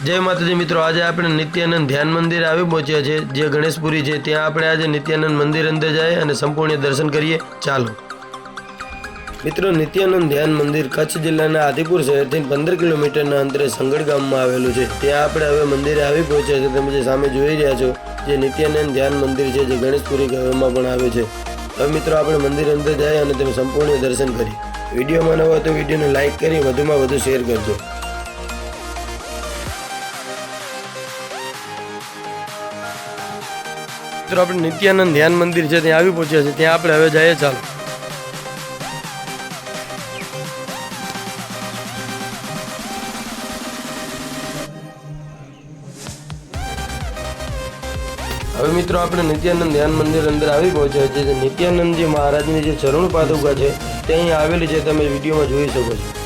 जय माताजी मित्रों, आज આપણે નિત્યાનંદ ધ્યાન મંદિર આવી પહોંચ્યા છે જે ગણેશપુરી છે। ત્યાં આપણે આજે નિત્યાનંદ મંદિર અંદર જાય અને સંપૂર્ણ દર્શન કરીએ। ચાલો મિત્રો, નિત્યાનંદ ધ્યાન મંદિર કચ્છ જિલ્લાના આદિપુર શહેરથી 15 કિલોમીટરના અંતરે સંગડ ગામમાં આવેલું છે। ત્યાં આપણે હવે મંદિરે આવી પહોંચ્યા છે। તમે જે સામે જોઈ રહ્યા છો જે નિત્યાનંદ ધ્યાન મંદિર છે જે ગણેશપુરી કહેવામાં પણ આવે છે। હવે મિત્રો આપણે મંદિર અંદર જાય અને તેનું સંપૂર્ણ દર્શન કરીએ। વિડીયોમાં નવા તો વિડીયોને લાઇક કરી વધુમાં વધુ શેર કરજો। મિત્રો આપણે નિત્યાનંદ ધ્યાન મંદિર છે ત્યાં આવી પહોંચ્યા છે। ત્યાં આપણે હવે જઈએ। ચાલો હવે મિત્રો આપણે નિત્યાનંદ ધ્યાન મંદિર અંદર આવી પહોંચ્યા છે। જે નિત્યાનંદજી મહારાજની જે ચરણ પાદુકા છે તે અહીં આવેલી છે, તમે વિડીયોમાં જોઈ શકો છો।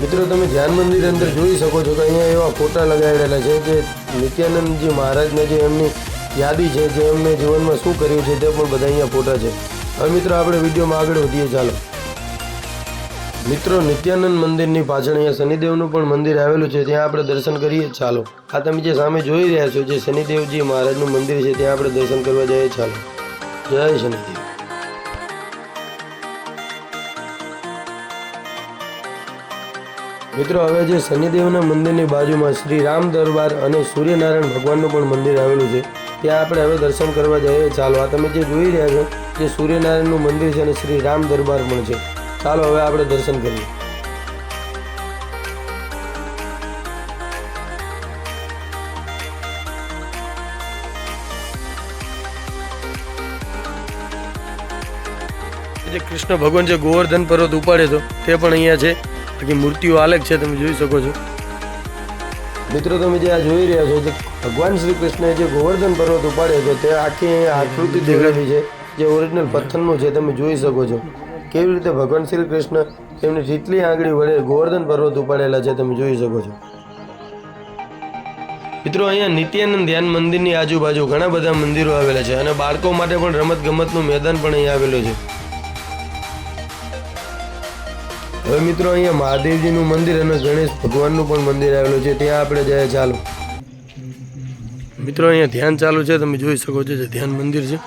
મિત્રો તમે ધ્યાન મંદિર અંદર જોઈ શકો છો કે અહીંયા એવા ફોટા લગાવેલા છે કે નિત્યાનંદજી મહારાજને જે એમની યાદી છે, જે એમને જીવનમાં શું કર્યું છે તે પણ બધા અહીંયા ફોટા છે। હવે મિત્રો આપણે વિડીયોમાં આગળ વધીએ। ચાલો મિત્રો, નિત્યાનંદ મંદિરની પાછળ અહીંયા શનિદેવનું પણ મંદિર આવેલું છે, ત્યાં આપણે દર્શન કરીએ। ચાલો આ તમે જે સામે જોઈ રહ્યા છો જે શનિદેવજી મહારાજનું મંદિર છે ત્યાં આપણે દર્શન કરવા જઈએ। ચાલો જય શનિદેવ। મિત્રો હવે જે શનિદેવના મંદિરની બાજુમાં શ્રી રામ દરબાર અને સૂર્યનારાયણ ભગવાનનું પણ મંદિર આવેલું છે, ત્યાં આપણે હવે દર્શન કરવા જઈએ। ચાલો આ તમે જે જોઈ રહ્યા છો જે સૂર્યનારાયણનું મંદિર છે અને શ્રી રામ દરબાર પણ છે। ચાલો હવે આપણે દર્શન કરીએ। જે કૃષ્ણ ભગવાન જે ગોવર્ધન પર્વત ઉપાડે તો તે પણ અહીંયા છે, બાકી મૂર્તિઓ આલેખ છે, તમે જોઈ શકો છો। મિત્રો તમે જે આ જોઈ રહ્યા છો જે ભગવાન શ્રી કૃષ્ણએ જે ગોવર્ધન પર્વત ઉપાડ્યો હતો તે આખી આકૃતિ દેખાડી છે જે ઓરિજિનલ પથ્થરનું છે, તમે જોઈ શકો છો કેવી રીતે ભગવાન શ્રી કૃષ્ણ તેમની રીતલી આંગળી વડે ગોવર્ધન પર્વત ઉપાડેલા છે, તમે જોઈ શકો છો। મિત્રો અહીંયા નિત્યાનંદ ધ્યાન મંદિરની આજુબાજુ ઘણા બધા મંદિરો આવેલા છે અને બાળકો માટે પણ રમત ગમતનું મેદાન પણ અહીંયા આવેલું છે। હવે મિત્રો અહીંયા મહાદેવજીનું મંદિર અને ગણેશ ભગવાનનું પણ મંદિર આવેલું છે, ત્યાં આપણે જઈએ। ચાલો મિત્રો અહીંયા ધ્યાન ચાલુ છે, તમે જોઈ શકો છો જે ધ્યાન મંદિર છે।